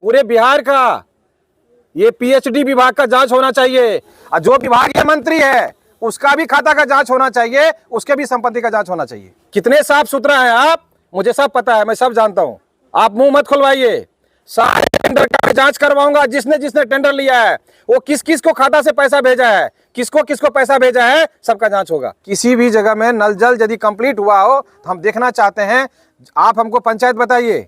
पूरे बिहार का ये पीएचडी विभाग का जांच होना चाहिए और जो विभागीय मंत्री है उसका भी खाता का जांच होना चाहिए, उसके भी संपत्ति का जांच होना चाहिए। कितने साफ सुथरा है आप, मुझे सब पता है, मैं सब जानता हूं। आप मुंह मत खुलवाइए। सारे टेंडर का मैं जांच करवाऊंगा। जिसने जिसने टेंडर लिया है वो किस किस को खाता से पैसा भेजा है, किसको किसको पैसा भेजा है, सबका जांच होगा। किसी भी जगह में नल जल यदि कंप्लीट हुआ हो तो हम देखना चाहते हैं। आप हमको पंचायत बताइए,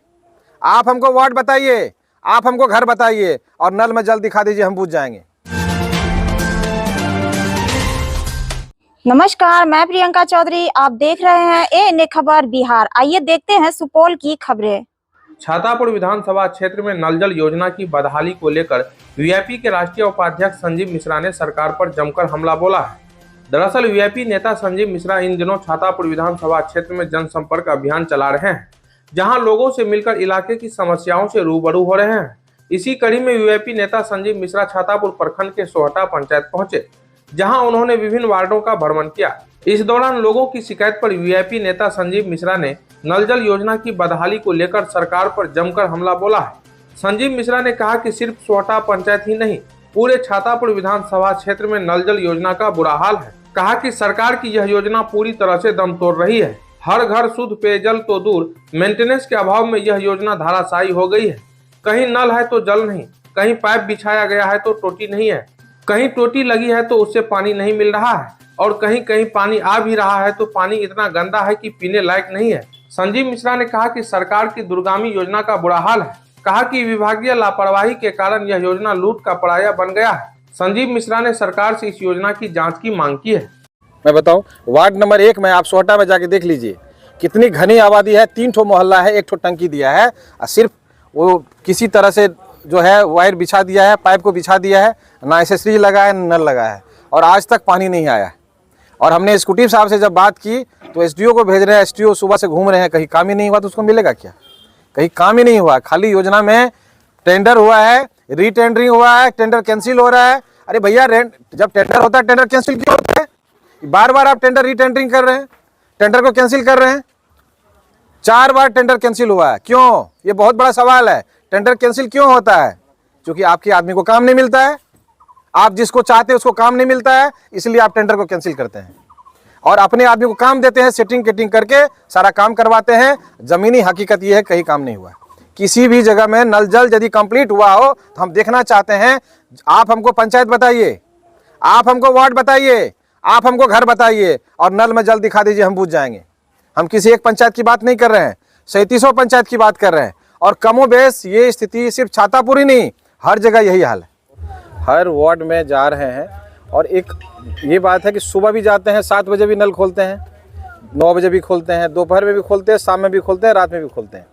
आप हमको वार्ड बताइए, आप हमको घर बताइए और नल में जल दिखा दीजिए, हम बुझ जाएंगे। नमस्कार, मैं प्रियंका चौधरी। आप देख रहे हैं एएनए खबर बिहार। आइए देखते हैं सुपौल की खबरें। छातापुर विधानसभा क्षेत्र में नल जल योजना की बदहाली को लेकर वीआईपी के राष्ट्रीय उपाध्यक्ष संजीव मिश्रा ने सरकार पर जमकर हमला बोला है। दरअसल वीआईपी नेता संजीव मिश्रा इन दिनों छातापुर विधानसभा क्षेत्र में जनसंपर्क अभियान चला रहे हैं, जहां लोगों से मिलकर इलाके की समस्याओं से रूबरू हो रहे हैं। इसी कड़ी में वीआईपी नेता संजीव मिश्रा छातापुर प्रखंड के सोहटा पंचायत पहुंचे, जहां उन्होंने विभिन्न वार्डों का भ्रमण किया। इस दौरान लोगों की शिकायत पर वीआईपी नेता संजीव मिश्रा ने नल जल योजना की बदहाली को लेकर सरकार पर जमकर हमला बोला है। संजीव मिश्रा ने कहा कि सिर्फ सोहटा पंचायत ही नहीं, पूरे छातापुर विधानसभा क्षेत्र में नल जल योजना का बुरा हाल है। कहा कि सरकार की यह योजना पूरी तरह से दम तोड़ रही है। हर घर शुद्ध पेयजल तो दूर, मेंटेनेंस के अभाव में यह योजना धाराशायी हो गई है। कहीं नल है तो जल नहीं, कहीं पाइप बिछाया गया है तो टोटी नहीं है, कहीं टोटी लगी है तो उससे पानी नहीं मिल रहा है, और कहीं कहीं पानी आ भी रहा है तो पानी इतना गंदा है कि पीने लायक नहीं है। संजीव मिश्रा ने कहा कि सरकार की दूरगामी योजना का बुरा हाल है। कहा कि विभागीय लापरवाही के कारण यह योजना लूट का पड़ाया बन गया है। संजीव मिश्रा ने सरकार से इस योजना की जांच की मांग की है। मैं बताऊं, वार्ड नंबर 1 में आप सोहटा में जाके देख लीजिए कितनी घनी आबादी है। 3 ठो मोहल्ला है, 1 ठो टंकी दिया है और सिर्फ वो किसी तरह से जो है वायर बिछा दिया है, पाइप को बिछा दिया है, ना एसेसरीज लगा है, नल लगा है, और आज तक पानी नहीं आया है। और हमने एग्जीक्यूटिव साहब से जब बात की तो एसडीओ को भेज रहे हैं, एसडीओ सुबह से घूम रहे हैं, कहीं काम ही नहीं हुआ तो उसको मिलेगा क्या? कहीं काम ही नहीं हुआ। खाली योजना में टेंडर हुआ है, रीटेंडरिंग हुआ है, टेंडर कैंसिल हो रहा है। अरे भैया, जब टेंडर होता है टेंडर कैंसिल क्यों होता है? बार बार आप टेंडर रीटेंडरिंग कर रहे हैं, टेंडर को कैंसिल कर रहे हैं। 4 बार टेंडर कैंसिल हुआ है, क्यों? ये बहुत बड़ा सवाल है। टेंडर कैंसिल क्यों होता है? क्योंकि आपके आदमी को काम नहीं मिलता है। आप जिसको चाहते हैं उसको काम नहीं मिलता है, इसलिए आप टेंडर को कैंसिल करते हैं और अपने आदमी को काम देते हैं, सेटिंग केटिंग करके सारा काम करवाते हैं। जमीनी हकीकत ये है, कहीं काम नहीं हुआ। किसी भी जगह में नल जल यदि कंप्लीट हुआ हो तो हम देखना चाहते हैं। आप हमको पंचायत बताइए, आप हमको वार्ड बताइए, आप हमको घर बताइए और नल में जल दिखा दीजिए, हम बुझ जाएंगे। हम किसी एक पंचायत की बात नहीं कर रहे हैं, 3700 पंचायत की बात कर रहे हैं। और कमोबेश ये स्थिति सिर्फ छातापुर ही नहीं, हर जगह यही हाल है। हर वार्ड में जा रहे हैं और एक ये बात है कि सुबह भी जाते हैं, 7 बजे भी नल खोलते हैं, 9 बजे भी खोलते हैं, दोपहर में भी खोलते हैं, शाम में भी खोलते हैं, रात में भी खोलते हैं।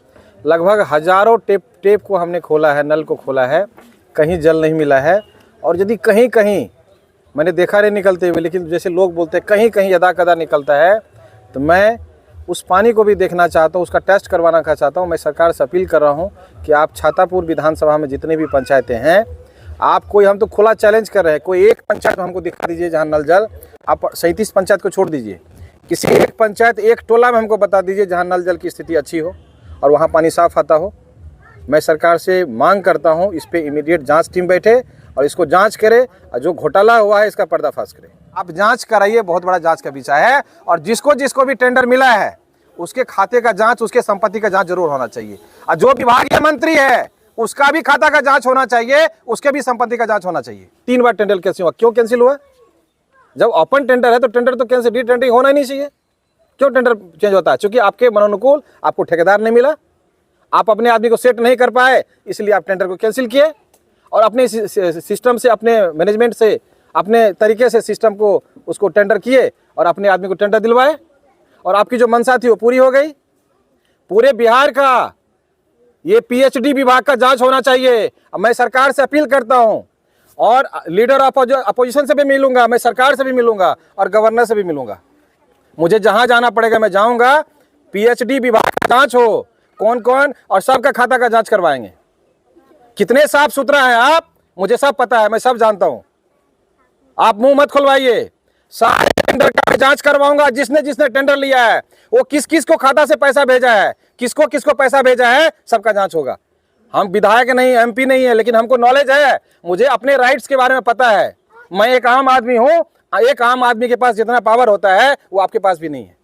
लगभग हजारों टेप को हमने खोला है, नल को खोला है, कहीं जल नहीं मिला है। और यदि कहीं कहीं मैंने देखा नहीं निकलते हुए, लेकिन जैसे लोग बोलते हैं कहीं कहीं यदा कदा निकलता है, तो मैं उस पानी को भी देखना चाहता हूँ, उसका टेस्ट करवाना चाहता हूँ। मैं सरकार से अपील कर रहा हूँ कि आप छातापुर विधानसभा में जितनी भी पंचायतें हैं, आप कोई, हम तो खुला चैलेंज कर रहे हैं, कोई एक पंचायत हमको दिखा दीजिए जहाँ नल जल, आप 37 पंचायत को छोड़ दीजिए, किसी एक पंचायत, एक टोला में हमको बता दीजिए जहाँ नल जल की स्थिति अच्छी हो और वहाँ पानी साफ आता हो। मैं सरकार से मांग करता हूँ इस पर इमीडिएट जांच टीम बैठे और इसको जांच करे और जो घोटाला हुआ है इसका पर्दाफाश करे। आप जांच कराइए, बहुत बड़ा जांच का विषय है। और जिसको जिसको भी टेंडर मिला है उसके खाते का जांच, उसके संपत्ति का जांच जरूर होना चाहिए। और जो विभागीय मंत्री है उसका भी खाता का जांच होना चाहिए, उसके भी संपत्ति का जांच होना चाहिए। 3 बार टेंडर कैंसिल हुआ, क्यों कैंसिल हुआ? जब ओपन टेंडर है तो टेंडर तो कैंसिल, रीटेंडरिंग होना ही नहीं चाहिए। क्यों टेंडर चेंज होता है? क्योंकि आपके मनोनुकूल आपको ठेकेदार नहीं मिला, आप अपने आदमी को सेट नहीं कर पाए, इसलिए आप टेंडर को कैंसिल किए और अपने सिस्टम से, अपने मैनेजमेंट से, अपने तरीके से सिस्टम को उसको टेंडर किए और अपने आदमी को टेंडर दिलवाए और आपकी जो मंशा थी वो पूरी हो गई। पूरे बिहार का ये पीएचडी विभाग का जांच होना चाहिए। मैं सरकार से अपील करता हूं और लीडर अपोजिशन से भी मिलूंगा, मैं सरकार से भी मिलूंगा और गवर्नर से भी मिलूंगा। मुझे जहां जाना पड़ेगा मैं जाऊंगा। पीएचडी विभाग का जांच हो, कौन कौन, और सबका खाता का जांच करवाएंगे। कितने साफ सुथरा है आप, मुझे सब पता है, मैं सब जानता हूं। आप मुंह मत खुलवाइए। सारे टेंडर का मैं जांच करवाऊंगा। जिसने जिसने टेंडर लिया है वो किस किस को खाता से पैसा भेजा है, किसको किसको पैसा भेजा है, सबका जांच होगा। हम विधायक नहीं, एमपी नहीं है, लेकिन हमको नॉलेज है, मुझे अपने राइट्स के बारे में पता है। मैं एक आम आदमी हूँ, एक आम आदमी के पास जितना पावर होता है वो आपके पास भी नहीं है।